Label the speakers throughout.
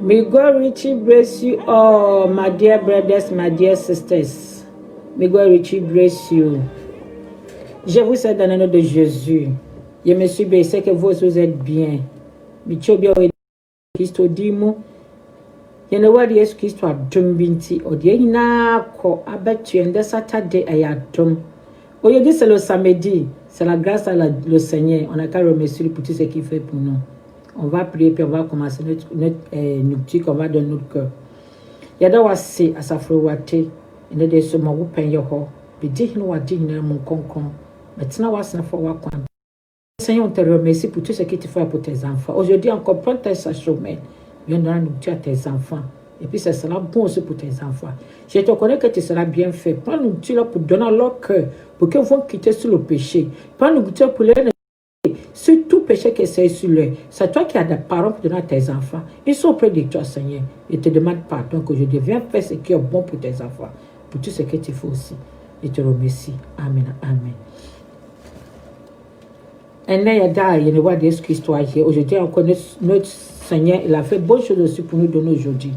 Speaker 1: May God richly bless you all, my dear brothers, my dear sisters. May God richly bless you. Je vous salue dans le nom de Jésus. Je me suis blessé que vous êtes bien. Bichobia Christo dimo. You know what Yesu Christo adom binti odi nyina ko abetu ende Saturday ayadom. Oye dit c'est le samedi, c'est la grâce à le Seigneur. On a qu'à remercier pour tout ce qu'il fait pour nous. On va prier puis on va commencer notre nocturne qu'on va donner notre cœur. Yada wasi asafrowate ene de so mawo pen ye ho. Bi di hino wa di hino mon konkon. Maintenant wasna fo wa kwan. Seigneur, on te remercie pour tout ce que tu fais pour tes enfants. Aujourd'hui encore prends tes sacrements. Viens donner nous à tes enfants. Et puis ça sera bon aussi pour tes enfants. Je te connais que tu seras bien fait. Prends nous là pour donner leur cœur, pour qu'ils vont quitter sur le péché. Prends nous pour les sur tout péché que c'est sur eux. C'est toi qui as des parents pour donner à tes enfants. Ils sont auprès de toi, Seigneur. Ils te demandent pardon que je deviens faire ce qui est bon pour tes enfants. Pour tout ce que tu fais aussi. Je te remercie. Amen. Amen. Et là, il y a des voix de Jésus-Christ. Aujourd'hui, on connaît notre Seigneur. Il a fait bonne chose aussi pour nous donner aujourd'hui.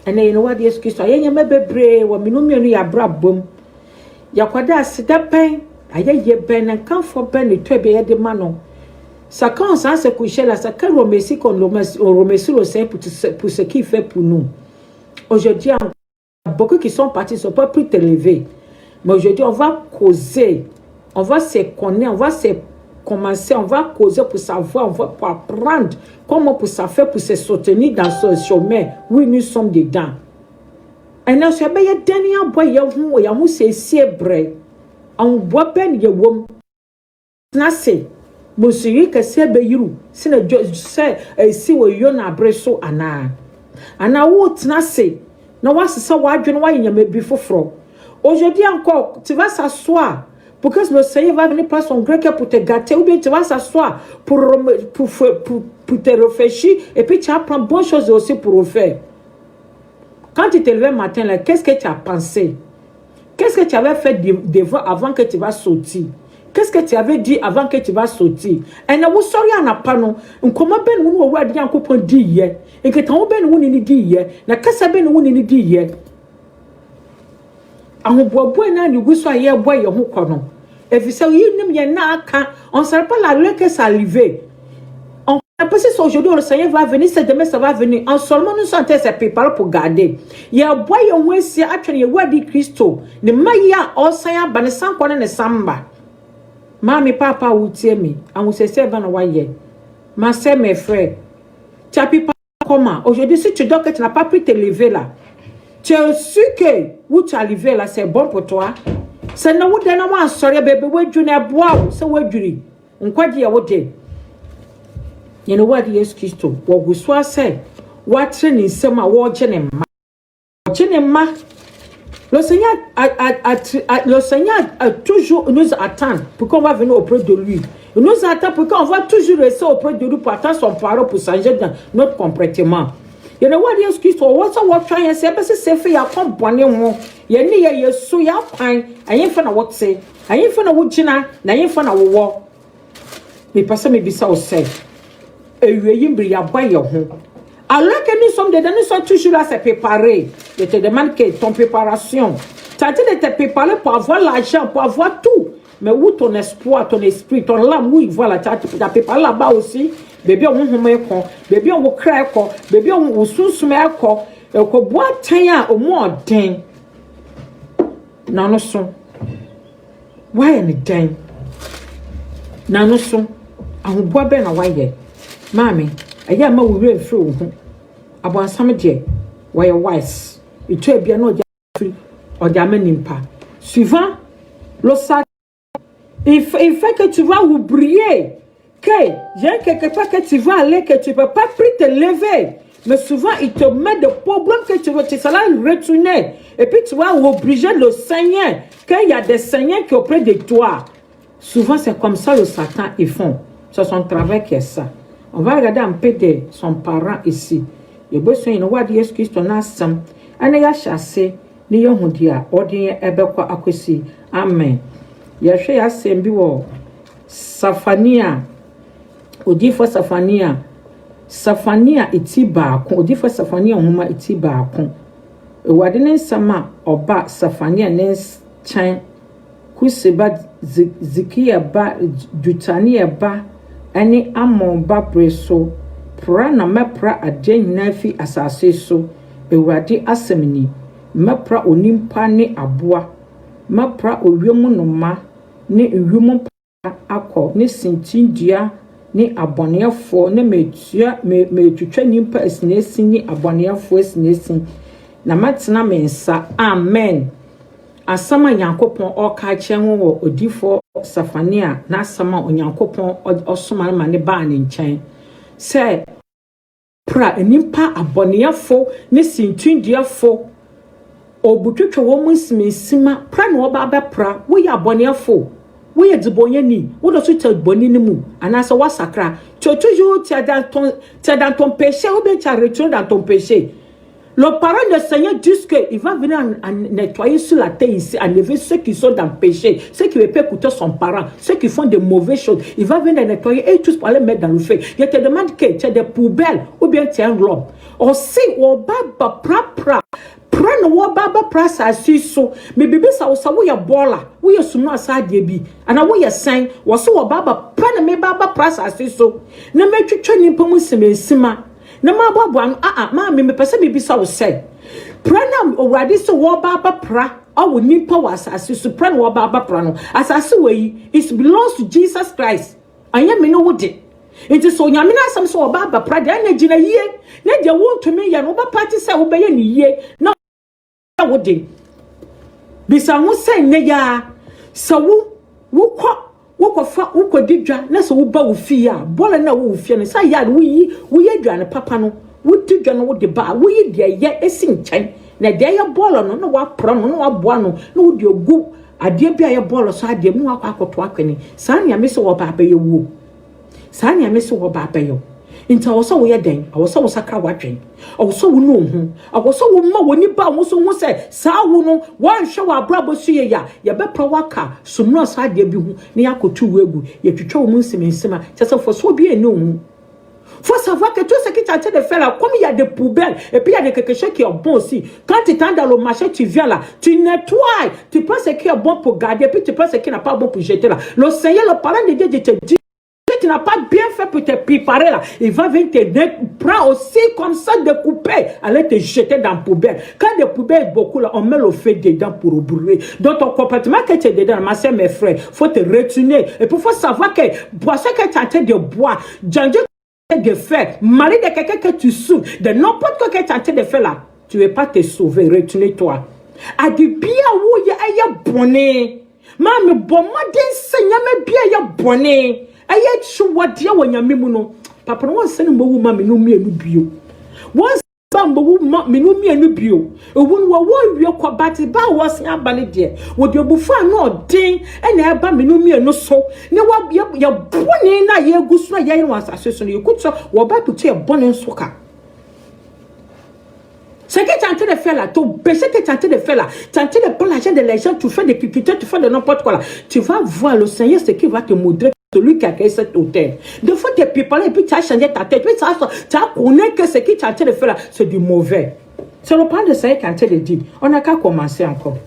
Speaker 1: Et là, il y a des voix de Jésus-Christ. Il y a des bébés, il y a des brabum. Il y a quoi d'assis d'appel. Il y a des ben, quand faut ben, et toi, il y a des manons. Ça, quand on se coucher là, ça, quand on remercie le Seigneur pour ce qu'il fait pour nous. Aujourd'hui, il y a beaucoup qui sont partis, ils ne sont pas plus élevés. Mais aujourd'hui, on va causer, on va se connaître, on va se commencer, on va causer pour savoir, on va pour apprendre comment pour ça faire pour se soutenir dans ce chemin où nous sommes dedans. Et là, je vais y dernier bois, il y a un c'est vrai. On boit ben il y a wom. Nase, monsieur que c'est beyiru, c'est le c'est si we yon abreso ana. Ana wo nase. Na wa se wa adwene wa yenya mebi foforo. Aujourd'hui encore, tu vas s'asseoir. Pour que le Seigneur va venir prendre son grec pour te gâter, ou bien tu vas s'asseoir pour te réfléchir, et puis tu apprends bonnes choses aussi pour refaire. Quand tu te lèves le matin, là, qu'est-ce que tu as pensé? Qu'est-ce que tu avais fait devant avant que tu vas sortir? Qu'est-ce que tu avais dit avant que tu vas sortir? Et ne vous sorry à pas non. Comment ben vous ou dire en couple dit hier? Et que ton ben vous ni dit hier? Na kasa ben vous ni dit hier? On boit na ni guso aye boy ye ho kono. Et puis ça yi nim ye na aka, on sait pas la loi que ça arrivé. On pense que aujourd'hui le Seigneur va venir, c'est demain ça va venir. En seulement nous sommes se préparer pour garder. Ya boy ye wensi atwene ye wadi Christo. Ne maya osanya banesan kwana ne samba. Mami papa outie mi, on se sert dans waye. Ma sœur mes frères. Tu as pu pas comment? Aujourd'hui si tu dois que tu n'as pas pu te lever là. Tu es sûr que où tu es arrivé là, c'est bon pour toi. C'est non où d'un moment sorry bébé où tu n'es bois, c'est où tu on quoi dire où tu you know what Yesu Christo what vous soit c'est what training sema what genema le Seigneur a toujours nous attend pour qu'on va venir auprès de lui. Il nous attend pour qu'on va toujours rester auprès de lui pour attendre son parole pour changer dans notre comportement. You know what Yesu Christo what trying say be say fe ya kom bone ho ye ni ye yesu ya pan ayen na what say ayen na wo gina na ayen na wo me passa me bisa o say ewie mbiri ya boy ho alors que nous sommes dedans nous sommes toujours là à se préparer. Je te demande que ton préparation t'as-tu de te préparer pour avoir l'argent pour avoir tout mais où ton espoir ton esprit ton âme où il voit la t'as préparé là-bas aussi. Bébé on home ko bébé on cry ko bébé on sunsume ko ko boatan a o mo den na no so why ni den na no so ahoboa be na why mami aya ma wo re firi wo ho aboansam de why wise itu ebia na oja firi oja manimpa suivant le sac il fait que tu vas oublier que j'ai quelque part que tu vas aller, que tu ne peux pas plus te lever. Mais souvent, il te met des problèmes que tu seras retourner. Et puis, tu vas obliger le Seigneur, qu'il y a des seigneurs qui sont auprès de toi. Souvent, c'est comme ça le Satan, ils font. C'est son travail qui est ça. On va regarder un peu de son parent ici. Il y a besoin de voir Jésus Christ en assemble. On a chassé, ni yon dia, ordien ebekwa akwesi. Amen. Yahweh ya sembi wo Safania. Odi for Safania Safania iti baako odifa Safania homa iti baako ewade ne nsama oba Safania ne chan kuseba zikia ba jutania ba ani amon ba preso pra na mepra ade nyina fi asase so ewade asemni mepra onimpa ne aboa mepra owiemu no ma ne ewiemu akọ ne sintindua ni abonefo ne metwetwa nimpa asinesi ni abonefo asinesi na matena mensa amen asama Nyankopon oka kyenwo wo odifo Safania na asama Onyankopon osoma ma ne ba ne nkyɛn se pra nimpa abonefo ne sintundiafo obutwetwa wo munsimesima pra na oba bepra wo ya abonefo wo ye dibonyani wo do so taboni ni mu anasa wasakra toujours tiadanton péché ou bien tu as retourné dans ton péché. Le parent de Seigneur dit qu'il va venir en nettoyer sur la terre ici, enlever ceux qui sont dans le péché, ceux qui ne peuvent pas écouter son parent, ceux qui font de mauvaises choses. Il va venir nettoyer et tous pour aller mettre dans le feu. Il te demande que tu as des poubelles ou bien tu es un globe. Aussi, on va pra. Prana wo baba prasa asiso me bibi sa wo ya bola wo ya sunu asade bi ana wo ya san wo so wo baba prana me baba prasa asiso na metwetwa nimpa mu simesima na ma bobo an ma me pese bibi sa wo se prana owrade so wo baba pra awo nimpa wa asiso prana wo baba prano asase we it belongs to Jesus Christ anya me no wo de enti so nyamina asam so wo baba pra de na gina yie na de wo ntumi ya no ba party se wo be ye ni yie na wode bisa ho sai ne ya sawu wukɔfa wukɔdidwa na so wo ba wo fie a bola na wo fie ne sai ya wo yi adwane papa no wodidwa no wode ba wo yi de ye esi nkyɛn na de ya bola no na wa pro no na wa boa no na wo de ogu ade bia ye bola so ade mu akwakoto akwene saa ne ame so wo ba ye wo saa ne ame so wo ba ye inta wo so wo ye den wo so wo sakra wadwen wo so wo no hu wo so wo ma woni ba wo so hu se saa wo no wan hwe wa brabo su ye ya ye be pra waka sumno sa de bi hu ne yakotu wo egu ye twetwa wo munsimensima tese fo so bi eni hu. Faut savoir que tout ce que tu es en train de faire là, comme il y a des poubelles et puis il y a quelque chose qui est bon aussi. Quand tu es dans le marché, tu viens là, tu nettoies, tu prends ce qui est bon pour garder, puis tu prends ce qui n'est pas bon pour jeter là. Le Seigneur, le parent de Dieu, te dit tu n'as pas bien fait pour te préparer là, il va venir te prendre aussi comme ça de couper, aller te jeter dans la poubelle. Quand des poubelles beaucoup là, on met le feu dedans pour brûler. Donc ton comportement que tu es dedans, ma soeur, mes frères, faut te retourner. Et puis faut savoir que boisson que tu es en train de boire, de faire, mari de quelqu'un que tu souffres, de n'importe quoi que tu es en train de faire là, tu ne veux pas te sauver, retourne-toi. A dit bien où il y a bonnet. Maman, bon, moi, Seigneur, mais bien il y a bonnet. Aye chuwadia wanyame mu no papa no wonsene mbowu ma menu mienu bio wons ba mbowu ma menu mienu bio ewun wo wie kwa bati ba wosen abale de wo de obufu ano den ena eba menu mienu so ne wa ya boni na ye gusu na ye wasase so ne yekuto wo ba putu e boni so ka. Ce que tu es en train de faire là, ton péché que tu es en train de faire là, tu es en train de prendre l'argent de les gens, tu fais des pipiteurs, tu fais de n'importe quoi là. Tu vas voir le Seigneur ce qui va te montrer. Celui qui a créé cette hauteur. Des fois, tu es préparé et puis tu as changé ta tête. Puis tu as connu que ce que tu es en train de faire là, c'est du mauvais. C'est le plan de Seigneur qui est en train de dire. On n'a qu'à commencer encore.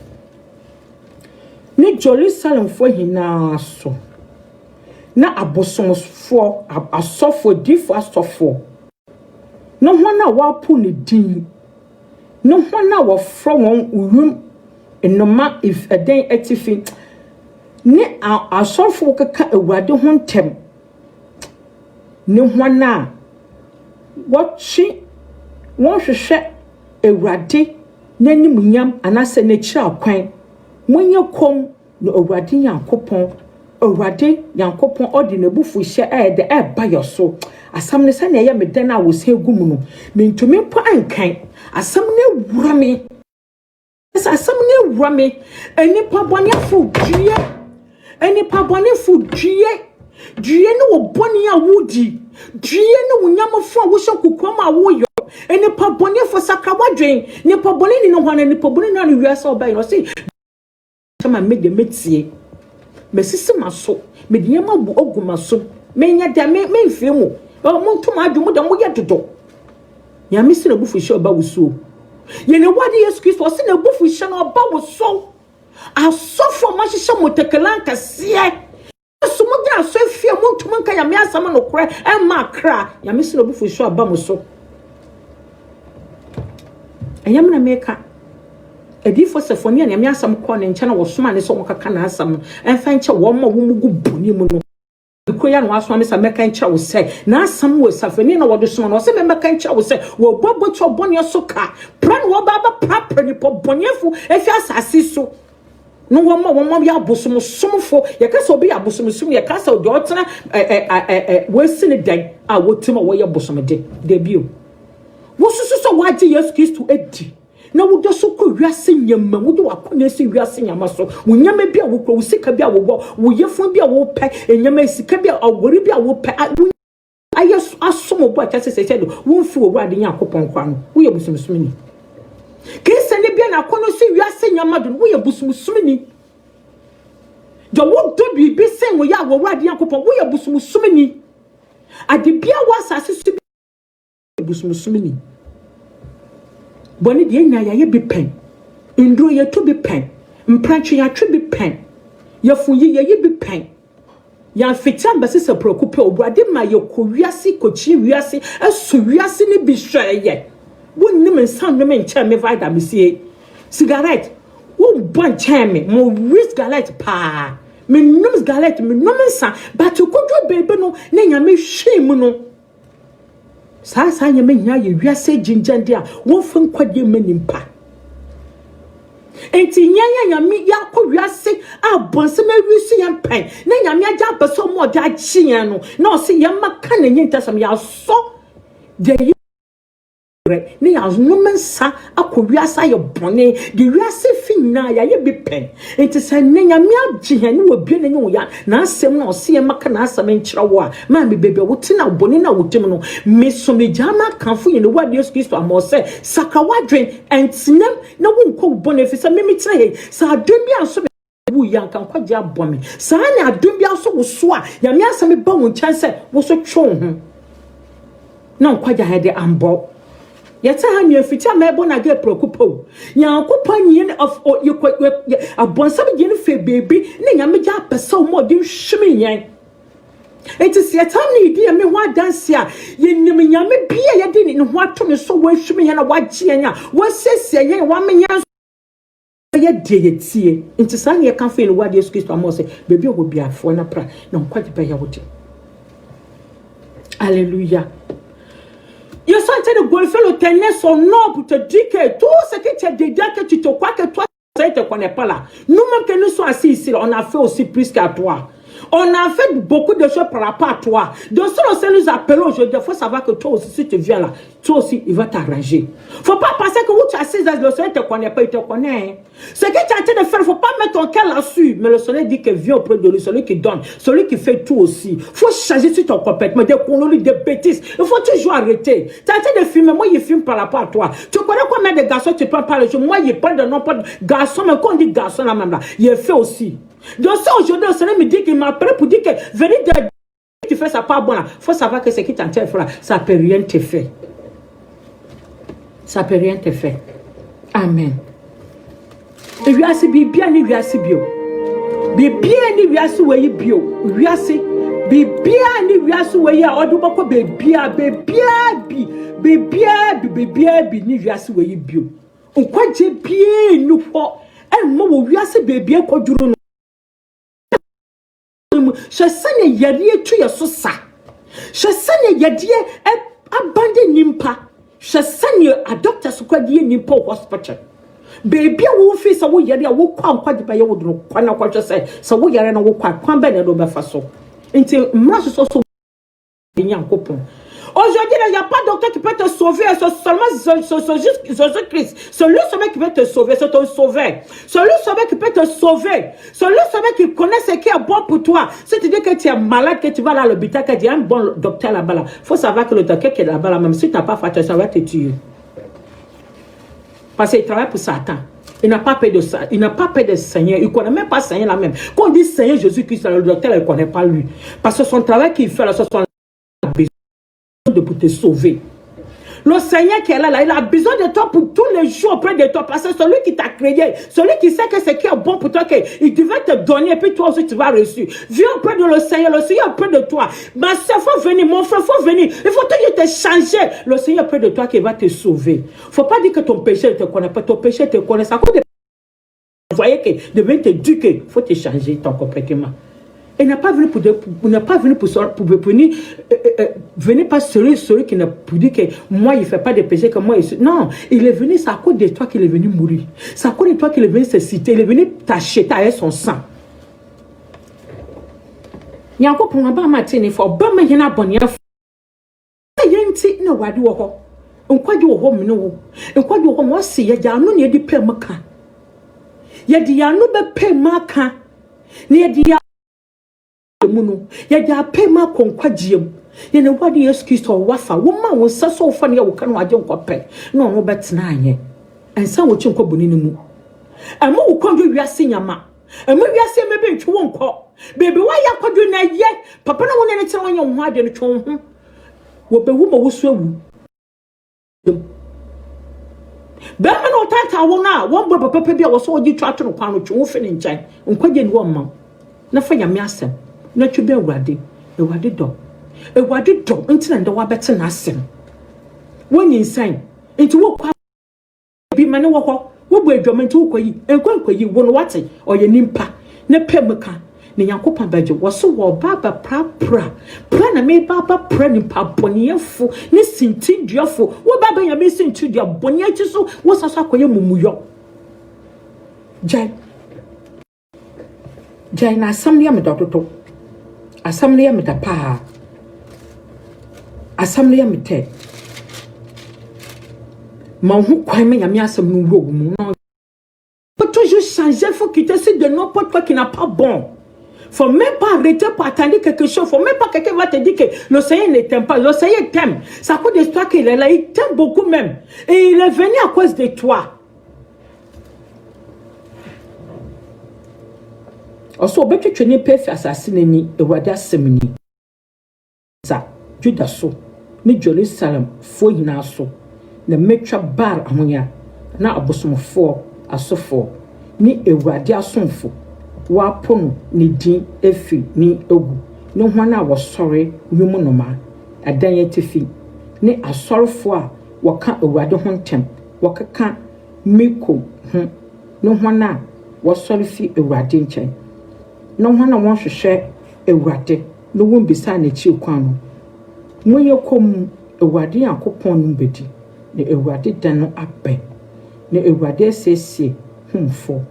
Speaker 1: Ni joli salon fo hina so. Na aboson fo, asofo di fo asofo. No hwana wa pu ni din. No hwana wa fro won urum enoma if eden etifi. Ne asofo kaka ewade ho ntem ne hwana watchi won hwehwe ewade nanim nyam anase na kira kwan monye kom no ewade yankopon odi na bufu hye de ba yoso asam ne sane ya meden a wo se gum no mentumi mpo ankan asam ne wura me asam ne wura me enipa boniafo due enipa boniafo due no boni a wudi due no nyamofo wo hye kokom a wo yo enipa boniafo sakawadwen nipa boni ni no hwana nipa boni na no wiase obai no say chama me de metie mesisi maso me de yama bu ogumaso menya da me mfie mu Oh, Montuma, do more than we get to do. Ya missing a buff with show about so. You know what the excuse was in a buff with Shan about so. I suffer much some with the Kalanka see. So much so fear Montumanka, ya may someone no cry and my cry. Ya missing a buff with show about so. I am an America. A difference of Fonia and ya some corn and channel was man is so much can have some and find a woman who good bunny. The Korean was one Mr. Mekancha will say, now some was suffering or the son or some Mekancha will say, well, Bob Butcher Bonia Soka, Pran Wababa Prapper, Bonyefu, if I see so. No one more ya bosom some for your castle be a bosom, your castle daughter, wasting a day. I would tell away your bosom a day debut. Was so why do you excuse to Eddie? Na wo do so ko wiase nyam wo do akona si wiase nyama so wo nyama bia wo ko sika bia wo wo yefun bia wo pe nyama sika bia awori bia wo pe ayes asomo bo atase se do wo mfi wo ade nya akopon kwa no wo ye busumsumini kese ne bia na akona si wiase nyama do wo ye busumsumini jo wo do bi bi sen wo ya wo ade nya akopon wo ye busumsumini ade bia wo asase su busumsumini Bonnie the nya ya be pen. Indro ye to be pen. Mpranchi ya twi be pen. Ya funyi ye be pen. Ya fitan base se preocupe obrade ma ye ko wiase ko chi wiase asu wiase ne bi hwe ye. Wonni men san no men cha me vida me sie. Cigarette. Wo bon cha me mo risk cigarette pa. Me num cigarette me num san but ko do bebe no na nya me hwe mu no. Sasa nyame nya ye wiase jinjande a wo fun kwade manimpa enti nya nyame ya ko wiase a bonse ma wiase yan pen na nyame agya beso mo da chian no na o se ye maka na nyinta sam ya so de ne ya no mensa akọwiasa ye bone de wiase finna ya ye bi pen enti se ne nyame agye ne wo bi ne nyu ya na asem na o se ye maka na asem nkyira wo a ma me bebe wo tina bone na wo tim no me so me jama kanfo ye ne wa Jesus Christ amo se sakawadwen entinem na wo nko bone fi se me mitira he sa adom bi anso wu ya kan kwagye abome sa na adom bi anso wo so a ya me asem ba wo nkyan se wo so twon ho na kwagye ha de ambo yata ha mi afita mebo na ge prokupo yankopa nyin of abonsam gin fe baby ne nyame ja pesa mo de hwimi yen etis yata ni di me ho dance a yenim nyame bia ye de ni ho ato me so wa hwimi yen na wa gye yen a wa sesie yen wa menya ye de ye tie nti san ye kan fe ni wa de Jesus Christ amo se baby o bia fo na pra na kwagye ba ye wote hallelujah. You sentais le golfer le tenait son nom pour te dire que tout ce que tu as déjà, que tu te crois que toi, ça ne te connaît pas là. Nous-mêmes que nous sommes assis ici, on a fait aussi plus qu'à toi. On a fait beaucoup de choses par rapport à toi. Donc, si le Seigneur nous appelle aujourd'hui, il faut savoir que toi aussi, si tu viens là, toi aussi, il va t'arranger. Il ne faut pas penser que où tu es assis, le Seigneur ne te connaît pas, il te connaît. Ce que tu es en train de faire, il ne faut pas mettre ton cœur là-dessus. Mais le Seigneur dit que viens auprès de lui, celui qui donne, celui qui fait tout aussi. Il faut changer sur ton comportement, des conneries, des bêtises. Il faut toujours arrêter. Tu es en train de filmer, moi, il filme par rapport à toi. Tu connais combien de garçons tu prends par le jour? Moi, il parle de non pas de garçons, mais quand on dit garçon là même là, il fait aussi. Donc ça aujourd'hui, le Seigneur me dit qu'il m'appelle pour dire que venez de tu fais ça pas bon là. Il faut savoir que ce qui t'entend faire là, ça peut rien te faire. Ça peut rien te faire. Amen. Et lui a si bien ni lui a si bio. Bien ni lui a si oui bio. Lui a si bien ni lui a si oui a odu bako bien ni lui a si oui bio. On quoi dire bien nous pas. Et moi lui a si bien quoi duro. Je sais yadie tu ya so sa. Je sais yadie abandon nimpa. Je sais a doctor so kwadie nimpa hospital. Baby wo fi so wo yare wo kwa kwade ba ye wo do kwa na kwa say so wo yare na wo kwa be na do be fa so. Nti mra so Yankopon. Aujourd'hui, il n'y a pas de docteur qui peut te sauver, c'est seulement Jésus-Christ. Celui qui peut te sauver, c'est ton sauveur. Celui qui peut te sauver, celui qui connaît ce qui est bon pour toi. Si tu dis que tu es malade, que tu vas à l'hôpital, que tu as un bon docteur là-bas, il faut savoir que le docteur qui est là-bas, même si tu n'as pas fait attention, ça va te tuer. Parce qu'il travaille pour Satan. Il n'a pas peur de ça. Il n'a pas peur de Seigneur. Il ne connaît même pas Seigneur là-même. Quand on dit Seigneur Jésus-Christ, le docteur, il ne connaît pas lui. Parce que son travail qu'il fait là, ce sont pour te sauver. Le Seigneur qui est là, il a besoin de toi pour tous les jours auprès de toi. Parce que celui qui t'a créé, celui qui sait que ce qui est bon pour toi, il devait te donner et puis toi aussi tu vas reçu. Viens auprès de le Seigneur auprès de toi. Ma soeur, il faut venir, mon frère, il faut venir. Il faut te changer. Le Seigneur auprès de toi qui va te sauver. Il ne faut pas dire que ton péché ne te connaît pas. Ton péché te connaît. Ça cause de... Vous voyez que de venir te dire qu'il faut te changer ton comportement. Il n'est pas venu pour venir, venir pas celui qui n'a pour dire que moi, il ne fait pas de péché, que moi, non, il est venu, c'est à cause de toi qu'il est venu mourir. C'est à cause de toi qu'il est venu se citer, il est venu t'acheter avec son sang. Il y a encore pour moi, il faut bien me y en a bonne. Il y a un petit, non, what do you want? On croit du home, no. On croit du home, moi, si, il y a un nom, il y a des pères, il y a des anneaux de paiement, il y a des muno ya ja pema konkwagiem ye ne wade excuse to wafa wo ma wo saso wo fa ne wo kan waje nkopɛ no no betena anye ensa wo chinkɔ bonini mu amo wo kɔndwo wiase nyama amo wiase mebe ntwe wo nkɔ bebe wa ya kɔdwo na ye papa na wo ne tere wanya wo ade no twon ho wo be wo ma wo so awu bɛma no tata wo na wo bɔ papa bi a wo so ogi twatwe no kwan no twon wo fe ne nkyɛn nkɔgye ni wo ma na fa nyame asɛm na twebe ewade do ntina ndo wa bete na asem wonyi nsan nti wo kwa bi mane wo ho wo bu adwom nti wo koyi enkwankwayi wo no wate oye nimpa na pemka ne yakopan baje wo so wo baba pra na me baba pra ni paboniefo ne sintiduafo wo baba ya me sintidia boni achi so wo saso akoye mumuyo jai na asam ya me dododo asam ya me da pa asam ya me te ma hu kwan me nyame asam no wo mu no faut toujours changer, faut quitter ce de n'importe quoi qui n'a pas bon. Faut même pas arrêter pour attendre quelque chose. Faut même pas que quelqu'un va te dire que le Seigneur ne t'aime pas. Le Seigneur t'aime. C'est à cause de toi qu'il est là. Il t'aime beaucoup même. Et il est venu à cause de toi. Also, betu tu n'es pas fait assassiner ni et wada semini. Ça, Judas so, ni Jerusalem, fo yina so. Ne metra bar amonya. Na abosomfo asofo. Ni ewade asomfo. Wa pono ni din efi ni egu. No hwana wo sore wimu noma. Adan yetefi. Ni asorfo a waka ewade ho ntem. Wakaka miko ho. No hwana wo sore fi ewade nchen. No hwana won hwehwe ewade. No won bisa na chi kwan no. Moye kom ewade yakopon no bedi. Ne ewade dan no abe. Ne ewade sese humfo.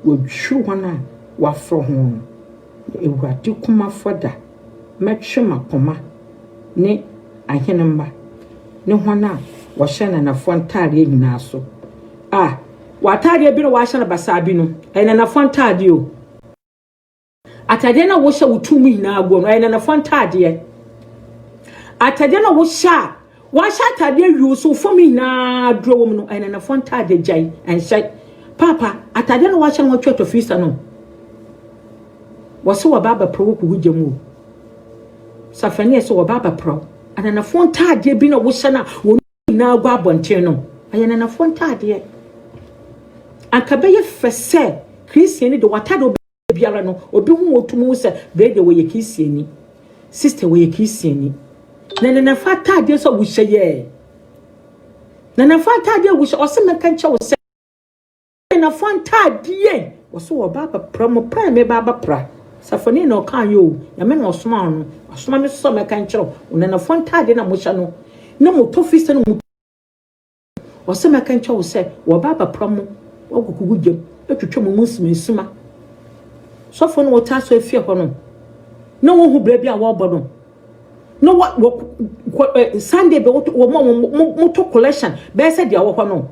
Speaker 1: Wo hwu hwana wafro ho. Ne ewade kuma foda. Metwe makoma ne ahenemba. Ne hwana wo hye na nafo ntare nyina so. Ah, watare bi no wa hye na basabi no. Na nafo ntare o. Atade na wo hye wotumu nyina ago no. Na nafo ntare. Atade na wo hye wa hye atade wi so fomi na dro wo no. Na nafo ntare jai enhye. Papa, atade na wa hye no twetofisa fisa no. Waso wa baba pro wo ku gyamu. Safani eso wa baba pro. Anana fonta ade bi na wo hye na wo na ago abonten no. Ayana na fonta ade. Akabe ye fese Christian de watado biara no obi hu otumu se brede wo ye Christian. Sister wo ye Christian. Na fata ade so wo hye ye. Na fata ade wo hye o se meka nche wo se. Na fonta ade waso wa baba pro mo pra me baba pra. Safani no kan yo ya me no osoma no osoma me so me kan kiro una na fonta de na mo hya no na mo tofise no mo o se me kan kiro se wo baba promo wo kukugu gem etwetwe mo musima so fo no wo ta so afie ho no na wo hu bra bi a wo bo no wo Sunday be wo mo to collection be se dia wo ho no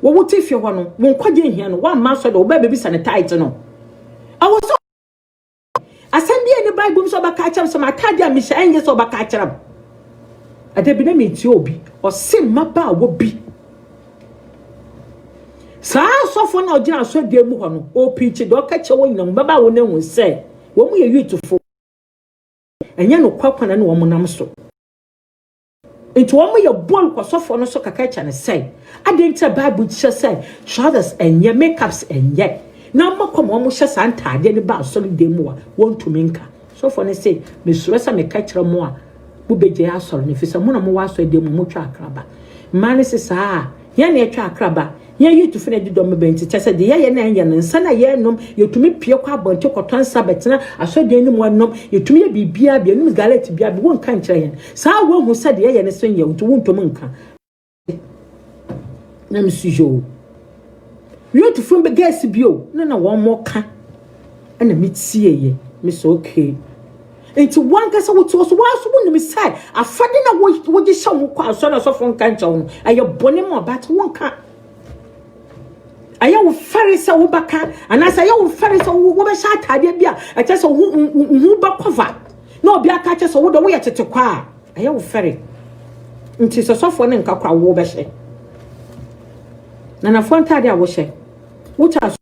Speaker 1: wo wo ti fie ho no wo nkwaje hia no wa ma so de wo ba be sanitize no awo so asandi ene Bible so baka acham so matade a misha enye so baka acham adabi na meti obi o se maba wo bi sa sofo na ogina so de mu ho no o preach do ka che wo nyina baba wo na hu se wo mu ye youthful enye no kwakwana na wo mu nam so into one your ball was off on so catch and say, I didn't tell Bible just say, trousers and ye makeups and yet. Now, more come almost just anti, then about solid demo, want to minka. So for say, Miss Ressa may catch her more. Bubeja asol if someone more so de mucha crabba. Man says, yan near crabba. Yan you to finish the domain to test the yan and sana yenum, you to me pure carbon took or transabetina, I saw the any one nom, you to me be beer, be a gallet be one kind train. So one who said the yan is saying you to want to munka. Nam Sujo. You to from the gas bio, no one more can. And a meet see ye, Miss okay. Into one case what was one me say a fadina what you show quite son of from canton and your bonny more but one can I will ferry so baka and as I will ferry so what shot idea be I just a who back cover no be a catcher so what the way to qua I will ferry into so soft one and cacra wobeshe Nana Fontadia was she what are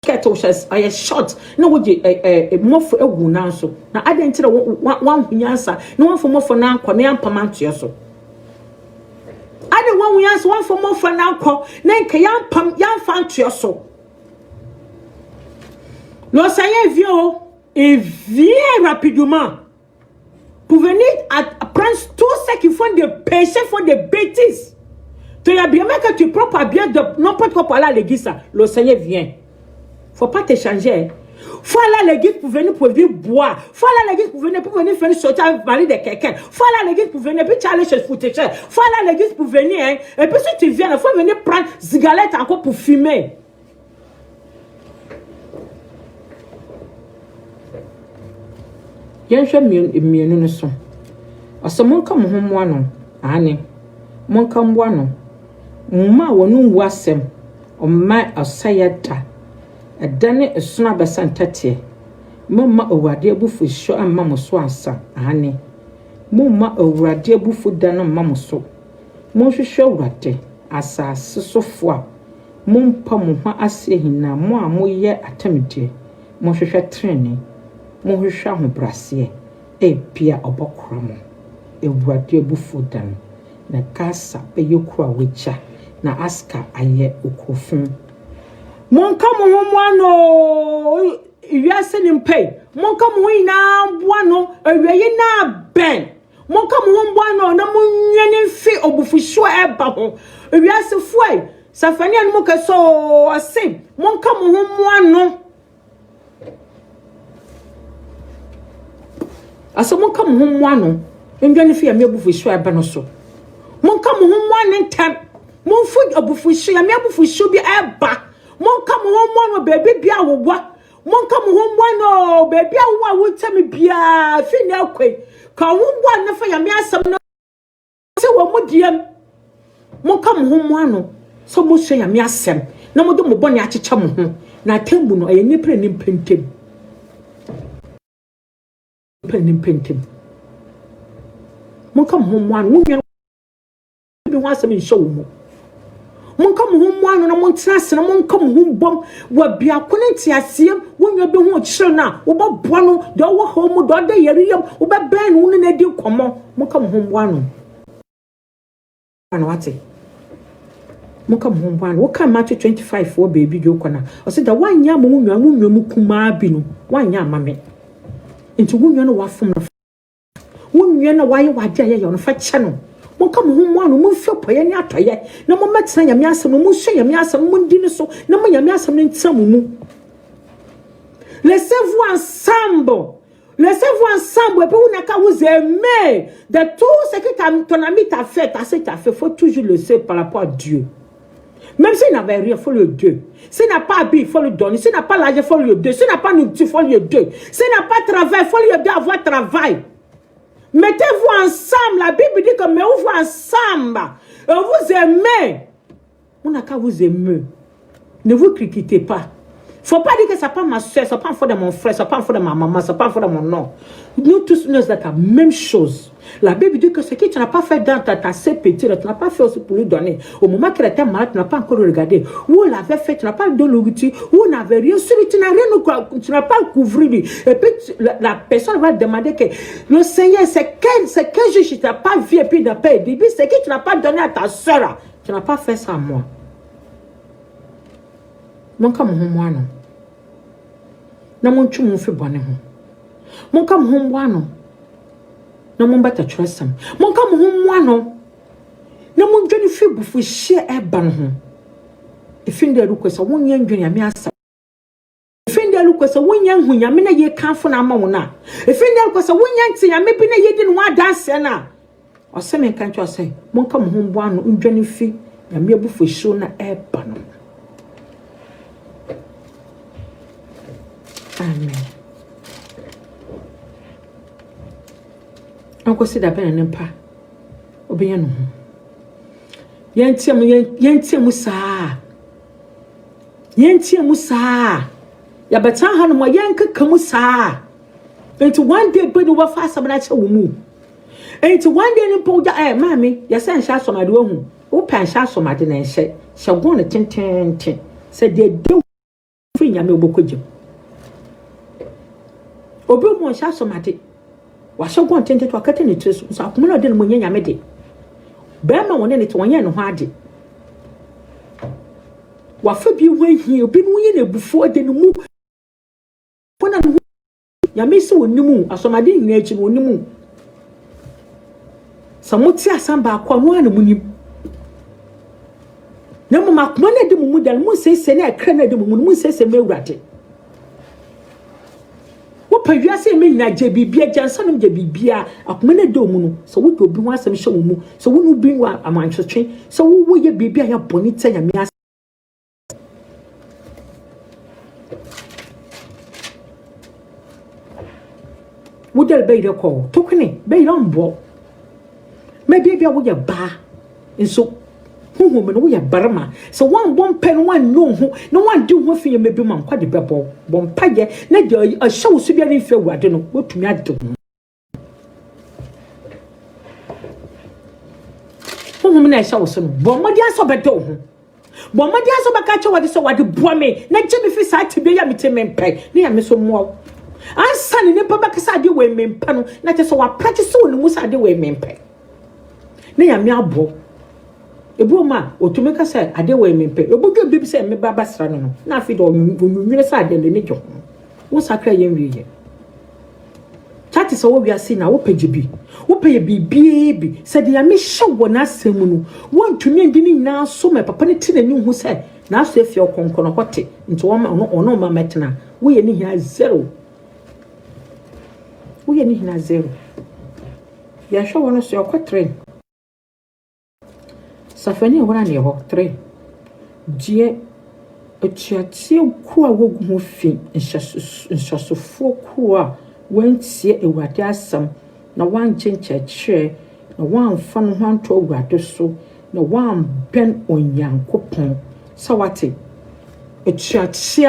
Speaker 1: I shot no would you a more for a wound also. Now I didn't tell one answer, no one for more for now, Quamian Pamantioso. I don't want we answer one for more for now, call, then Kayan Pam Yan Fantioso. No, say view a very rapidement. Pouvez à prendre tout ce qu'il faut de péché, faut de bêtises. Tu as bien que tu propres bien de n'importe quoi pour aller à l'église, le Seigneur vient. Faut pas t'échanger. Faut aller à l'église pour venir boire. Faut aller à l'église pour venir faire sauter avec mari de quelqu'un. Faut aller à l'église pour venir puis tu aller chez le footecheur. Faut aller à l'église pour venir hein. Et puis si tu viens, il faut venir prendre cigarette encore pour fumer. Yen hwe mienu no so. Oso monka mo homo ano. Ane. Monka mbo ano. Mma wonu wu asem. Omma osayeta. Adane esuna besantate. Momma owade abufu hyo amma mo so ansa. Ane. Momma owade abufu dano amma mo so. Monhwehwe owade asase sofo a. Mompa mo ho ase hina mo a moye atamide. Monhwehwe trene. Mohwehwa ho brase pia obokra mo ewuade abufu dan na kasa beyekura wecha na aska aye okrofun monka mo ho ano iwiase ni mpai monka mo ina boano awiye na ben monka mo ho boano na monwene mfi obufuhwo eba ho iwiase fuai safani anu mokeso ase monka mo ho ano Asa monka mo ho moano ndwane fi ame abufuhwo eba no so monka mo ho moano ntam monfu abufuhwo ame abufuhwo bi eba monka mo ho moano bebi bia wobwa monka mo ho moano bebi awo a wotami bia fi na akwe ka wo bwa na fa ame asam no se wo modiem monka mo ho moano so mo hwe ame asem na mo do mo bone achecha mo ho na tembu no ayenipre ni pentem pentem monka mo homoano wonwe bi wasem nso wo monka mo homoano na montrase na monka mo hombom wa bia konenti asiem wonwe bi ho kire na wo boboa no de wo homo do de yeriyam wo be ben no na di komo monka mo homoano ana wate monka mo homoano wo kan Matthew 25 wo baby jo kona o se da wanya mo nwunwa mu kuma bi no wanya amame into wunwa no wafom na wunwa na waye wade aye yo no fa che no monka mo ho ano mo mfepoye ni atoye na mo metena nyame asem mo hwe nyame asem mo ndi ne so na mo nyame asem ne ntsam mu laissez-vous ensemble et puis on a qu'à vous aimer de tout ce que ton ami t'a fait faut toujours le laisser par rapport à Dieu. Même s'il n'avait rien, il faut le deux. S'il n'a pas habillé, il faut le donner. S'il n'a pas l'argent, il faut le deux. S'il n'a pas nourriture, il faut le deux. S'il n'a pas travail, il faut le deux avoir travail. Mettez-vous ensemble. La Bible dit que mettez-vous ensemble. Vous aimez. On n'a qu'à vous aimer. Ne vous critiquez pas. Il ne faut pas dire que ce n'est pas ma soeur, ce n'est pas enfant de mon frère, ce n'est pas enfant de ma maman, ce n'est pas enfant de mon nom. Nous tous, nous sommes la même chose. La Bible dit que que ce que tu n'as pas fait dans ta CPT, tu n'as pas fait aussi pour lui donner. Au moment qu'elle était malade, tu n'as pas encore regardé. Où elle avait fait, tu n'as pas donné l'outil. Où on n'avait rien sur lui, tu n'as rien, tu n'as pas couvert lui. Et puis la personne va demander que le Seigneur, c'est quel juge tu n'as pas vu et puis il n'a pas aidé. C'est qui tu n'as pas donné à ta soeur. Tu n'as pas fait ça à moi. Mon cas, moi, non. Na mon tu mon fait bonne. Mon cas, moi, non. Na mon bata trusam. Mon cas, moi, non. Na mon journey fait bouffou share a ban home. If in the look was a 1 year junior me asa. If in the look was a 1 young when Yamina ye can't for a mona. If in there was a 1 young thing, I may be a didn't want dance na. Or some can't you say, Mon come home one in journey fee, and me a bouffou shona a ban. Amen. Uncle said, I've been an empire. Obiano. Yentia Musa. Yentia Musa. Yabatan Hanma Yanka Kamusa. And to one day, but over fast about that woman. And to one day, in Poda, mammy, your son shall some at home. Open shall some at and said, shall go on a 10. Said they do free Yamil. Obi shall some at it. Was so contented to a cutting it, so I come out in when you made it. Bama won it 1 year and hardy. What for be when he been winning before the move? When ya miss when you move, as some I didn't nature when you move. Some would say some back one when you. No, Mark, one of the moon that moon says, and I credit the moon says a mill ratty. You say me na JBB Johnson of JBB a minute domuno, so we go be one some show mu, so we will bring one a man train, so we will be a bonita and me. Would there be the call? Tokeny, be on board. Maybe I would a bar, and so who woman we are Burma. So one pen, one no one do one thing maybe man quite the bubble. One pie, let a show so very fair. I don't know what to me. I do. One woman I saw some Bombadia so bad. Bombadia so back what is so what the boy me. Not Jimmy Fissat to be a meeting pay. Near me some more. I'm sunning in Pabacasa de way men panel, not as so I practice soon was I the way men pay. Near me abo. Eboma otumeka say ade we mempe obodu bibi say me baba sra no na afi do nwire say ade le nejo wo sakra yen wiye chat is wo wiase na wo page bi wo pay bi say de me hye na asem no won tumi ndi ni na so me papa ne tine ni hu say na so afi okonkono hote nti ono ma metena wo ye ni hia zero ya hwe wono so okotre Safani wana ne ho 3 die atuatie ku a wogu ho fi nsosofo ku a wantie ewade asam na wanchenchechre na wanfa no ho anto awade so na wamben onyankopon sawate atuatie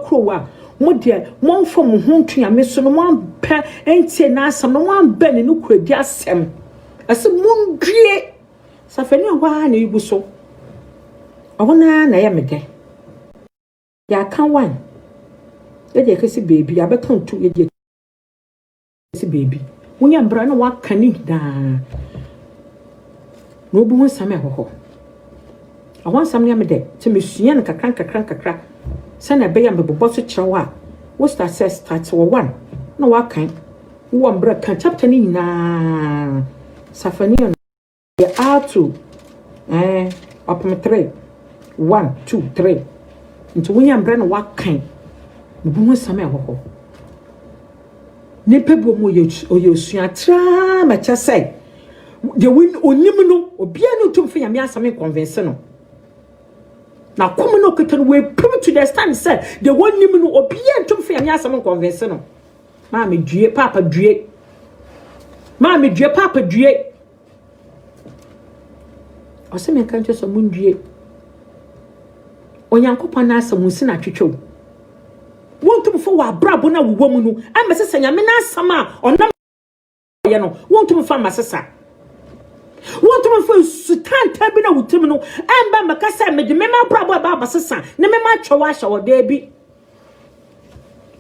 Speaker 1: ku a modie monfo mo ho ntuame so no wampa entie na asam no wamben no kuradi asem As a moon drear, Safania one you so. I want to yamade. Ya can't one. Let your kissy baby, I better to your baby. When you brand what can you da? No boon summer ho. I want some yamade to Miss Yanka crank. Send a bay and boss chawa. What's that says starts or one? No, I can't. One bread can chapter na. Safania the R2 up me 3 1 2 3 into William Brennan what kind the woman same ho ne pebo mo ye suatra ma cha say the win onim no obia no to mfa yame asame convince no na come no ketan we prove to the stand say the one nim no obia to mfa yame asame convince no ma me due papa due Mami due papa due. Ose me kan so mun due. Onyankopon na asam nsi na twetwe. Wontum fo wa brabo na wo mu no. Amese senya me na asam a onam ye no won to me fa masesa won to me fa sutan tabi na wutim no emba makasa me de me ma brabo ba basesa ne me ma twa wa hye wo da bi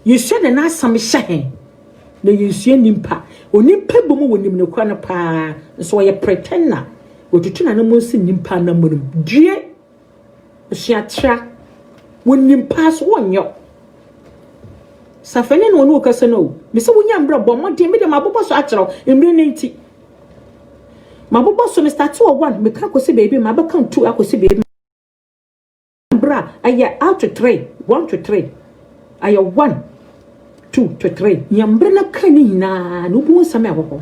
Speaker 1: you should na some shahen na yinsie nimpa onimpa bomu wonim ne kwa na pa so ye pretender otutuna na mo si nimpa na mo due hyiatra wonimpa so wonyo safene no no kase no me se wonya mbra bo modin me de mabobo so akyerɛw emre ne nti mabobo so me start to 1 me ka kosi baby ma ba kan 2 akosi baby bra aya out to 3 1 to 3 aya 1 2 to 3 nyambre na kani na no bu nsame akoko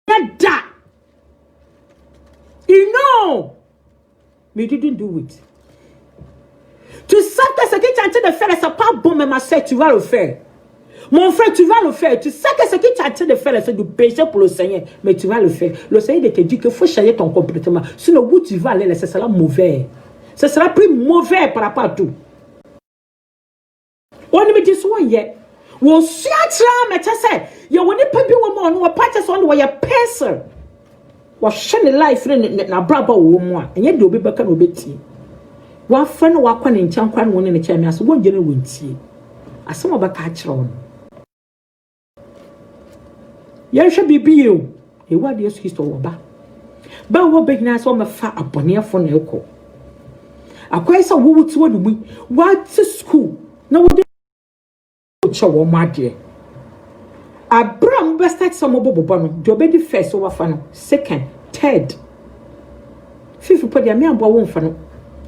Speaker 1: yada you know me didn't do it tu sais que ce qui est en train de faire c'est pas bon mais ma sœur tu vas le faire mon frère tu vas le faire tu sais que ce qui est en train de faire c'est du péché pour le Seigneur mais tu vas le faire le Seigneur te dit qu'il faut changer ton comportement sinon où tu vas aller ce sera mauvais ce sera plus mauvais par rapport à tout. On me dit so ye wo suatra me tese ye woni pa bi wo mo no wo pa tese on wo ye person wo hye life na braba wo mo a enye de obi beka na obeti wa fa na wa kwa ne nkyan kwa no ne kyame aso wo ngene wontie asem obeka a kire won ye hwe bibie e wa de Yesu Kristo wo ba wo begina so me fa abonefo na ekọ akwai sa wo wuti wo dum wa to school na wo chowo madie Abraham best start some bobo no do be the first over fa no second third fifth podi am abo wo mfa no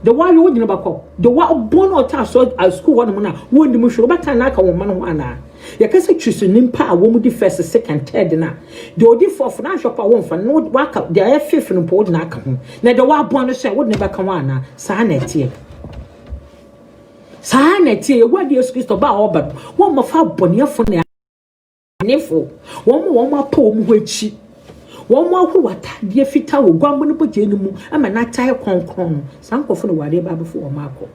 Speaker 1: the one you wodina bakọ the one born or ta so school one mo na wo ndi mo hworo bata na aka wo ma no ana ya kase twusu nimpa a wo mu di first second third na the odi fourth na hwapa wo mfa no waka the fifth no po wodina aka ho na the one born no so wodina baka wo ana saa na tie Sanity, what Yesu Kristo ba oba won mo fa boniefo na nefo won mo pa omu hwachi won mo ahu watade fita wo gwambo no boje ni mu ama na tai konkon sankofo no ware ba befo o mako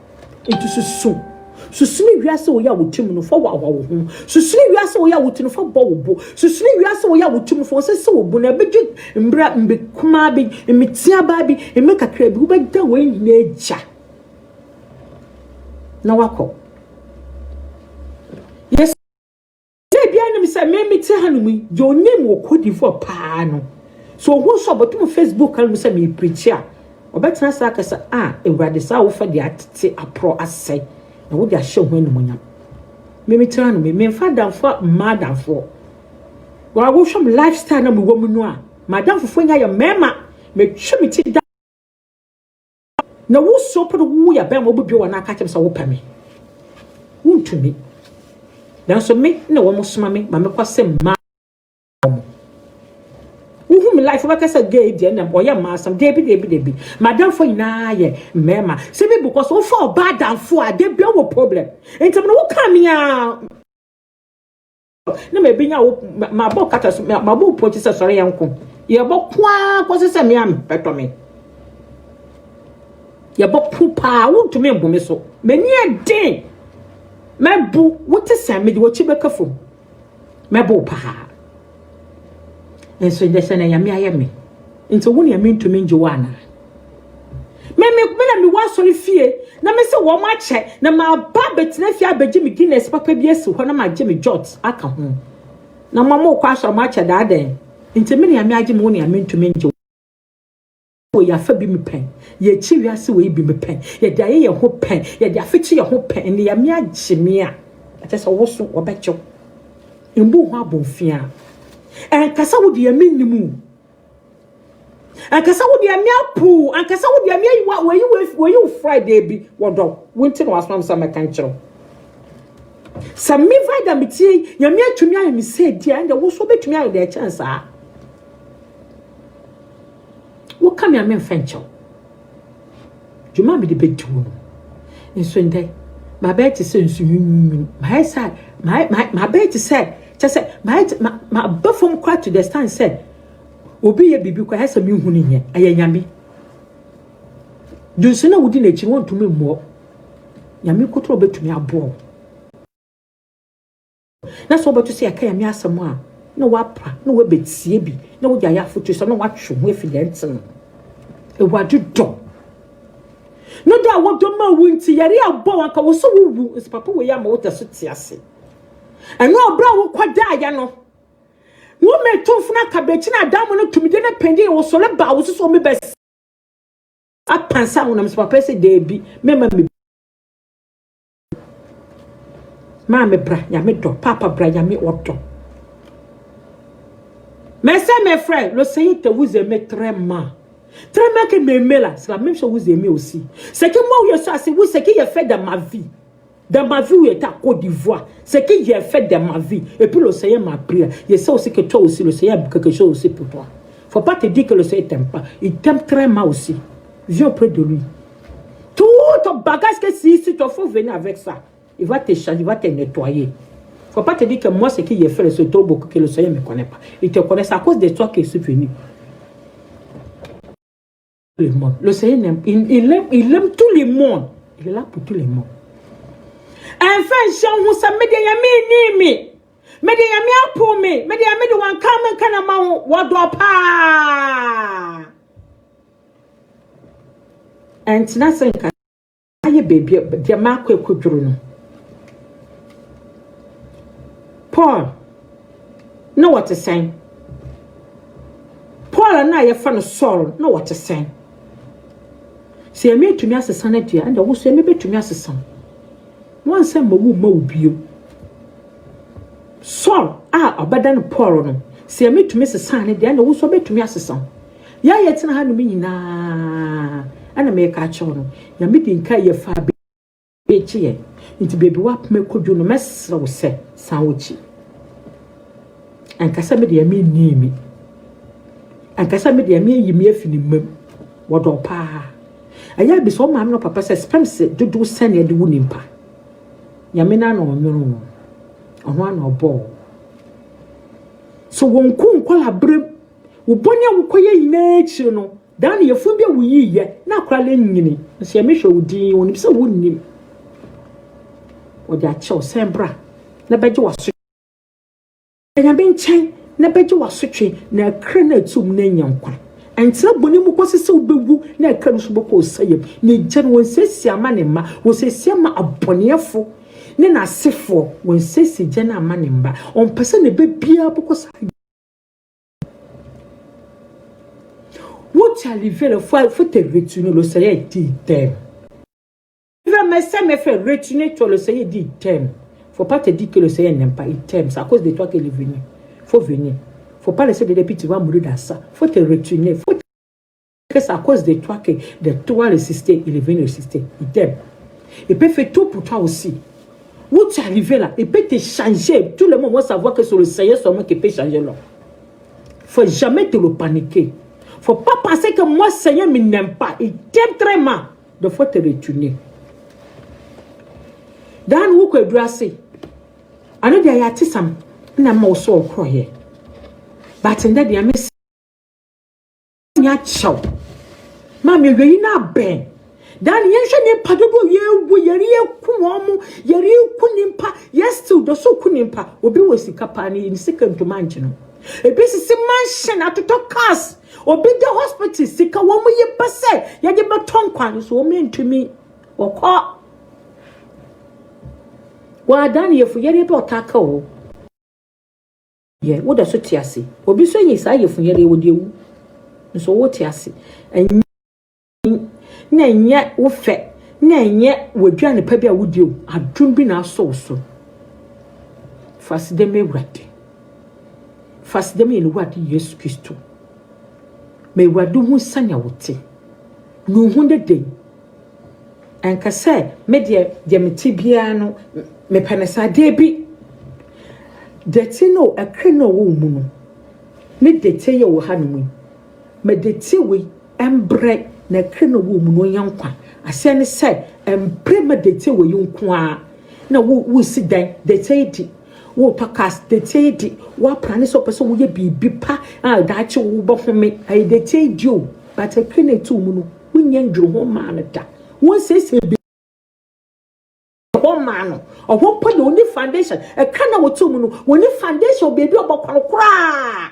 Speaker 1: etu susu ni wiase wo ya wotim no fo wa wo ho susu ni wiase wo ya wotim no fo bo wo bo susu ni wiase wo ya wotim no fo se wo bo na beju mbra mbe kuma bi emitia ba bi emekakra bi wo ba da wo nyina eja na wako yes bia na mi say me te hanumi your name wo kodi for pa no so wo so botum Facebook kan mi say me preach a obetena sa akasa ewrade sa wo fa de atete apro asai na wo de ahye ho anumunya me te hanumi me fa dan for madam for wa wo hwam lifestyle na me wo mu no a madam fo nya ya mema me twa me ti na wo so podo wo ya ben wo bibio wa na aka kyem sa wo pame wuntumi dan so me na wo mo soma me ma me kwase ma wo me life ba kasa gay dia na boya ma sam debi madam fo ina ye mema se be because wo for bad and for de bia wo problem entam no wo kam ya na me binya wo ma bo kata ma bo pochi se sore yanko ye bo kwa ko se me am peto me ya bo pupa won't me mbome so mani ade mebu wote sam me di wo chi bekafo mebu pa enso de se na ya me ayeme nti wo ne me ntumi nje wana me na me wa so ne fie na me se wo ma che na ma ba betina fie abeji me Guinness papa bi esi ho na ma je me jot aka ho na mama kwa so ma che da den nti me ne ya me age me wo ne me ntumi nje ya fa bi me pen ye chi wiase we bi me pen ye da ye ho pen ye da fichi ye ho pen ne ya me age me a ate so wo so wo becho mbu ho abonfia kasa wo de aminimu kasa wo de amiapu kasa wo de amia we you Friday bi wodo wonti no asam sam kan kiro sami vida miti ya me atumi ayi me se dia ande wo so betumi ayi de chance a wo kam ya me mfencho juma me de betu no nso ndai ma be ti se nsu yunyu ma esa ma be ti se just say my before cry to the stand said obi ye bibi kwa hesa mi hunu nye ayanyame dunso na wudi na chi won tumi mo nyame kotro betumi abo na so obeto se aka ya me asem a na wapra na wabetie bi na wo ya foto so na watwe ho evidence no e wadudo no da wo do ma wunti yare abo anka wo so wuwu is papa we ya ma wo taso tiase eno obra wo kwada ya no wo me tonfuna kabechi na adamu no tumide na pende wo so le ba wo so me bes apansa wo na me papa se debi mema me ma me bra ya me do papa bra ya me odo mais ça mes frères le Seigneur te vous aime très que m'aimer là c'est la même chose vous aimez aussi c'est que moi ça c'est vous ce qui est fait dans ma vie où j'étais à Côte d'Ivoire ce qui j'ai fait dans ma vie et puis le Seigneur m'a pris et ça aussi que toi aussi le Seigneur a quelque chose aussi pour toi faut pas te dire que le Seigneur t'aime pas il t'aime très mal aussi viens auprès de lui tout ton bagage que si tu faut venir avec ça il va te changer il va te nettoyer. Faut pas te dire que moi, ce qui j'ai fait, c'est trop beaucoup que le Seigneur ne me connaît pas. Il te connaît, c'est à cause de toi que je suis venu. Le monde. Le Seigneur il aime tout le monde. Il est là pour tout le monde. Enfin, vous savez, mais pour me, mais de wan kama kana ma wado pa. Antina senka aye baby, dia ma kwa kuduru no. Paul, know what to say. Paul and I are fan of Saul, know what to say. See, I made to me as a son, and I will say maybe to me as a son. One son, mo you. Saul, abadan Paul, no. See, I made to miss a son, and I will so be to me as a son. Ya yet, and I had me na, and I make a channel. Your meeting carry your far be into baby wap me could you no mess so say sandwich and Cassamy de me near me and Cassamy de me ye me fini what do pa I ya be so mamma no papa says Spencer do send the wounding pa Yamina no on one or ball so won't come call her brim wo bonya wo koye nature no dan ye fubia wo yi na kwale nyini so ya me hwe wodi woni se wonnim Oja cho sembra na beje waso enya benchen na beje wasotwe na akra na tum na nyankwa entra boni mu kwose obewu na akra no so boko sayem na gyan won sesi ama ne ma won sesi ama abonefo ne na sefo won sesi gyan ama ne mba on pese ne bebia boko sa what arriver le faut te retourner le Seigneur dit t'aime. Mais ça me fait retourner toi le Seigneur dit t'aime. Faut pas te dire que le Seigneur n'aime pas, il t'aime. C'est à cause de toi qu'il est venu. Faut venir. Faut pas laisser de depuis tu vas mourir dans ça. Faut te retourner. Faut que c'est à cause de toi que de toi résister, il est venu résister. Il t'aime. Il peut faire tout pour toi aussi. Où tu es arrivé là, il peut te changer. Tout le monde va savoir que c'est le Seigneur seulement qui peut changer là. Faut jamais te le paniquer. Faut pas penser que moi, Seigneur, ne m'aime pas. Il t'aime très mal. Donc faut te retourner. Dan wo kwa durase ano dia ya tisam na ma wo so okroye but nda dia me nya chaw ma me weyi na ben dan yen hwe ne padodo ye wo yari eku omo yari eku nimpa yes still do so ku nimpa obi wo sika pa ni in second to manche no ebi sisi mansion atoto cars obi de hospital sika wo mo ye pese ye de beton kwan so o me ntumi okọ wa dan ye fu yere be otaka o ye wo da so tiase obi so yin sa ye fu yere wo de wu nso wo tiase na nya wo fe na nya wadwa ne pa bi a wo de o adum bi na so so faside me wrade faside me ni wade Yesu Kristo me wade hu sanya wote no hu de de anka say me de meti bia no me panasa de bi de ti no akre no wo mu no me de te ye wo ha no mu me de ti we embre na akre no wo mu no yankwa ase ne say embre me de te we yonko a na wo si dan de te di wo podcast de te di wo prane so person wo ye bibi pa a da che wo bo home ai de te di o but akre na tu mu no wo nyandro ho ma na da won se bi o man o ho pa de oni foundation. A kind of two when the foundation baby about cry.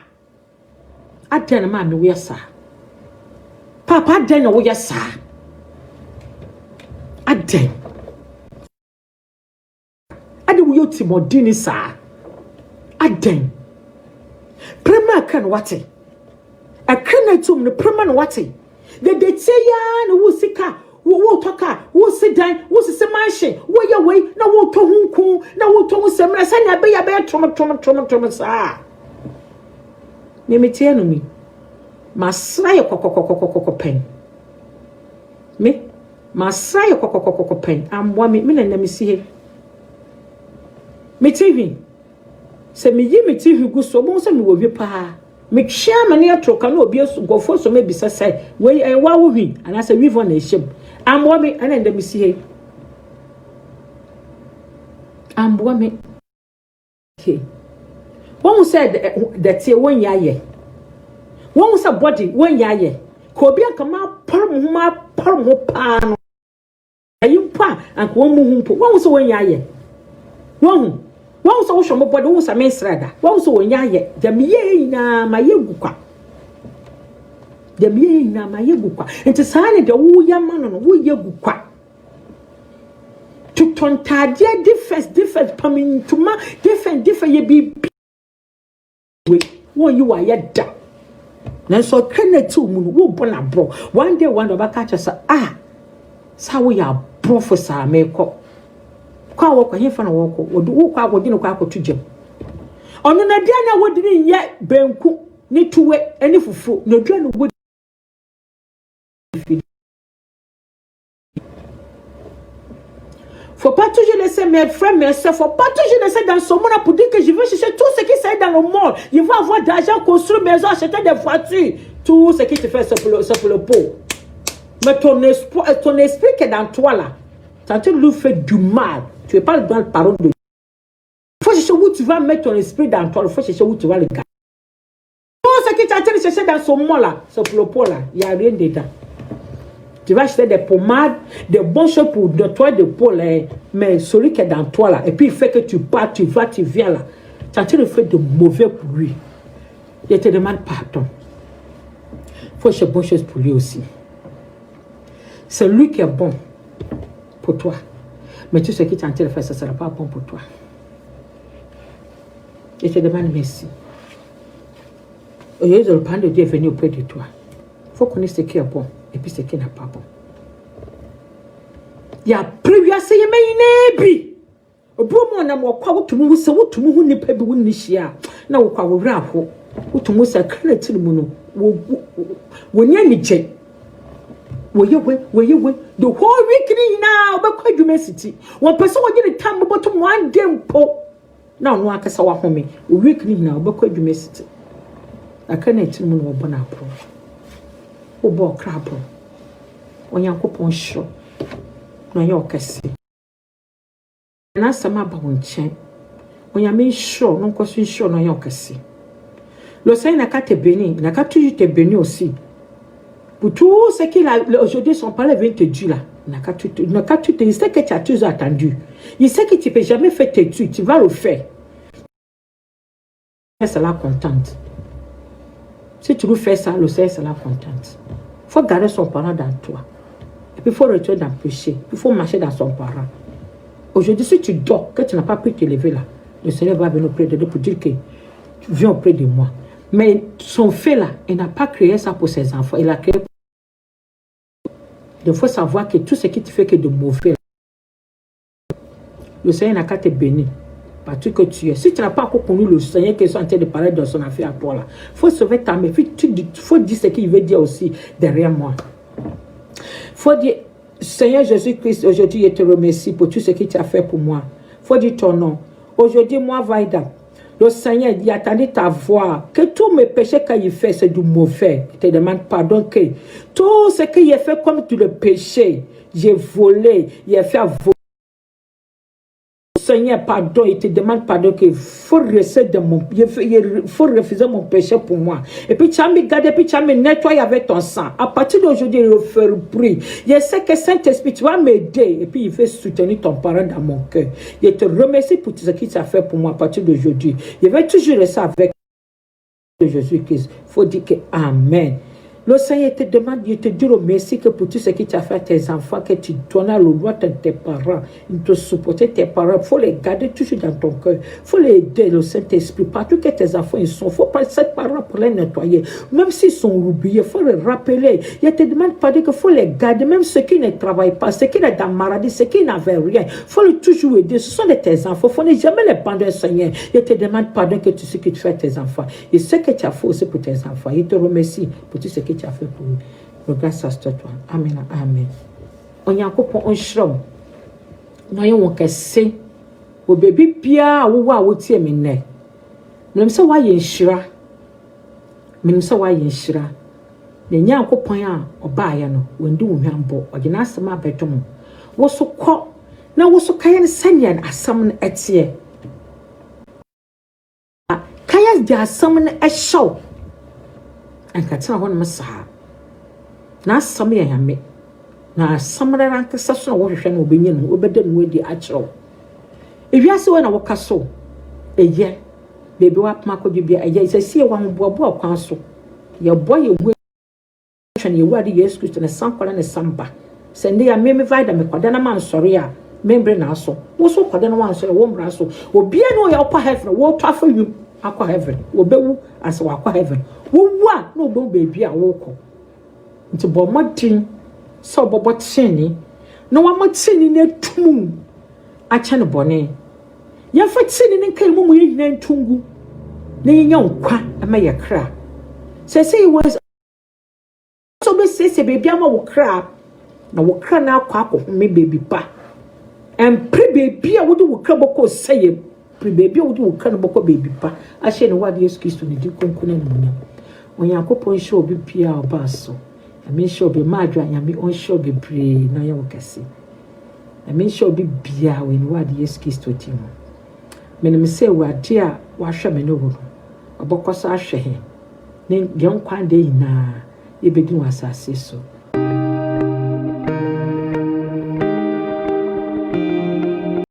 Speaker 1: I tell mammy, we are sir. Papa, then we are sir. I then. I do you Timodini, sir. I then. Prema can what it. A can to the Preman what it. The say ya no sika. Wo toka wo sidan wo sese manhye wo ye wei na wo to hunku na wo to semra sanya be ya be tom sa me metie no mi masra ye kokokokokokoko pen me masra ye kokokokokoko pen amwa me na me si he me tv se me yi me tv gu so mo se me wo wi pa me hia mane atroka na obi gofo so me bisa sai wei wa wo hwi ana se wi vo na ehiem amwa me ana ndem si he amwa me he won said that ye won ya ye won say body won ya ye ko obi aka ma parum ho pa no ayimpa anka won mu humpo won say won ya ye won say wo hwo body won say me srada won say won ya ye jam ye na ma ye gukwa demi na ma yegukwa enti saane de wo yama no wo yegukwa to tontade different pamintuma different ye bi we won you are yeda na so kanatu mu wo bona bro one day one obaka cha sa wo ya bro for sa meko kwa wo kwa hefa na wo ko wo kwa wo di no kwa akotugem ono na dia na wo di ni ye benku ni tuwe eni fufu na dua no faut pas toujours laisser mes frères, mes soeurs, faut pas toujours laisser dans ce monde pour dire que je veux chercher tout ce qui s'est dans le monde. Je veux avoir d'argent, construire maison, acheter des voitures. Tout ce qui te fait, c'est pour le pot. Mais ton esprit qui est dans toi là, ça te lui fait du mal. Tu n'es pas dans le parole de Dieu. Il faut chercher où tu vas mettre ton esprit dans toi. Il faut chercher où tu vas le garder. Tout ce qui t'attend de chercher dans ce monde là, c'est pour le pot là. Il n'y a rien dedans. Tu vas acheter des pommades, des bonnes choses pour nettoyer de peau, mais celui qui est dans toi là, et puis il fait que tu pars, tu vas, tu viens là, tu as le fait de mauvais pour lui. Il te demande pardon. Il faut acheter de bonnes choses pour lui aussi. C'est lui qui est bon pour toi. Mais tout ce qui est en train de faire, ça ne sera pas bon pour toi. Il te demande merci. Aujourd'hui, le plan de Dieu est venu auprès de toi. Il faut connaître ce qui est bon. Et puis ce qui n'est pas bon. Il y a prévu à se y mettre. Au bout de mon amour, quoi, tu me sais, où tu me n'es pas bon, ni chia. N'a quoi, vous bravo. Où tu me sais, que le mono. When you're in the where you the whole week now, but quite you city. One person will get a time about one damn po. Now, no, I can say, home, week now, but quite you city. I can't tell you more bonapro. Obo krabo onyankopon hiro no ye okase na sama ba wonchen onyame hiro no nkoso hiro no ye okase lo sai na kate beni na katu jute beni aussi pour tout ce qui aujourd'hui sont pas les 20 du là na katu il sait que tu as toujours attendu, il sait que tu peux jamais faire tes trucs, tu vas le faire. C'est la contente. Si tu veux faire ça, le Seigneur sera contente. Il faut garder son parent dans toi. Et puis il faut retourner dans le péché. Il faut marcher dans son parent. Aujourd'hui, si tu dors, que tu n'as pas pu te lever là, le Seigneur va venir auprès de toi pour dire que tu viens auprès de moi. Mais son fait là, il n'a pas créé ça pour ses enfants. Il a créé pour... Il faut savoir que tout ce qui te fait que de mauvais, le Seigneur n'a qu'à te bénir. Parce que tu es. Si tu n'as pas encore connu le Seigneur qui est en train de parler de son affaire à toi là, il faut sauver ta mère. Il faut dire ce qu'il veut dire aussi derrière moi. Il faut dire, Seigneur Jésus-Christ, aujourd'hui je te remercie pour tout ce que tu as fait pour moi. Il faut dire ton nom. Aujourd'hui, moi, Vaida, le Seigneur, il attendait ta voix. Que tous mes péchés qu'il fait, c'est du mauvais. Je te demande pardon. Que tout ce qu'il a fait comme tu le péché, j'ai volé, il a fait voler. Seigneur, pardon, il te demande pardon, qu'il faut faut refuser mon péché pour moi. Et puis tu as me gardé, puis tu as me nettoyé avec ton sang. À partir d'aujourd'hui, il va faire bruit. Je sais que Saint-Esprit, tu vas m'aider. Et puis il veut soutenir ton parent dans mon cœur. Je te remercie pour tout ce qu'il t'a fait pour moi à partir d'aujourd'hui. Je vais toujours rester avec Jésus-Christ. Il faut dire que Amen. Le Seigneur te demande, je te dis merci que pour tout ce qui t'a fait tes enfants, que tu donnes le droit de tes parents, de supporter tes parents. Il faut les garder toujours dans ton cœur. Il faut les aider, le Saint-Esprit. Partout que tes enfants ils sont, il faut prendre ces parents pour les nettoyer. Même s'ils sont oubliés, il faut les rappeler. Je te demande pas qu'il faut les garder, même ceux qui ne travaillent pas, ceux qui sont dans la maladie, ceux qui n'avaient rien. Il faut les toujours aider. Ce sont tes enfants. Il faut ne jamais les prendre, Seigneur. Je te demande pardon que tout ce que tu fais à tes enfants. Et ce que tu as fait aussi pour tes enfants. Je te remercie pour tout ce que tu as fait pour eux. Regarde ça, c'est toi. Amen. Amen. On y a encore pour un chrom. On y a un cassé. Au bébé Pia, ou wa ou tie mene. Même ça, wa yen shira. Même ça, wa yen shira. Ne nya encore point ya, o ba ya no. Wendu umyambo. O jina asama betomo. Woso ko. Na woso kaya ni sanya na asam na etie. Kaya di asam na eshow. Anka tena hɔ no saa na asam yɛ yame na asam ra ranka saso na wɔhwehwɛ no obenye no obɛda no adi akyerɛw ewiase wɔ na wɔka so eye bebi wa pama kɔdwe bia eye sɛsie wa mboaboa kwan so yɛ bɔ yɛ hu hwɛ ne yɛwade Yesu Kristo ne sankwala ne samba sɛnde ya meme vaida me kwada na man sɔre a membre na aso wo so kwada na wan sɔre wo mbra so obia no yɛ ɔkɔ heaven wo to afa wim akɔ heaven wo bewu ase wakɔ heaven wowa no bo baby a woko nti bo modin so bobo tini no wa motini na tum a cha no bone ya fa tini ne kai mu yina ntungu na yinya nkwa ama ye kra say was so be say baby ama wo kra na wo kra na akwa me baby pa and pre baby a wo do wo kra boko say pre baby a wo do wo kra no boko baby pa a she no wa Yesu Kristo ni di konkuna no Onyankopon show obi pia obaso. Ame show obi madwa nyame on show obi pre na ye wokase. Ame show obi bia we ni wade Yesu Kristo ti mo. Menim se wade a wahwe me no wo. Obokoso ahwe he. Ne de nkwa de ina ye bedi wasase so.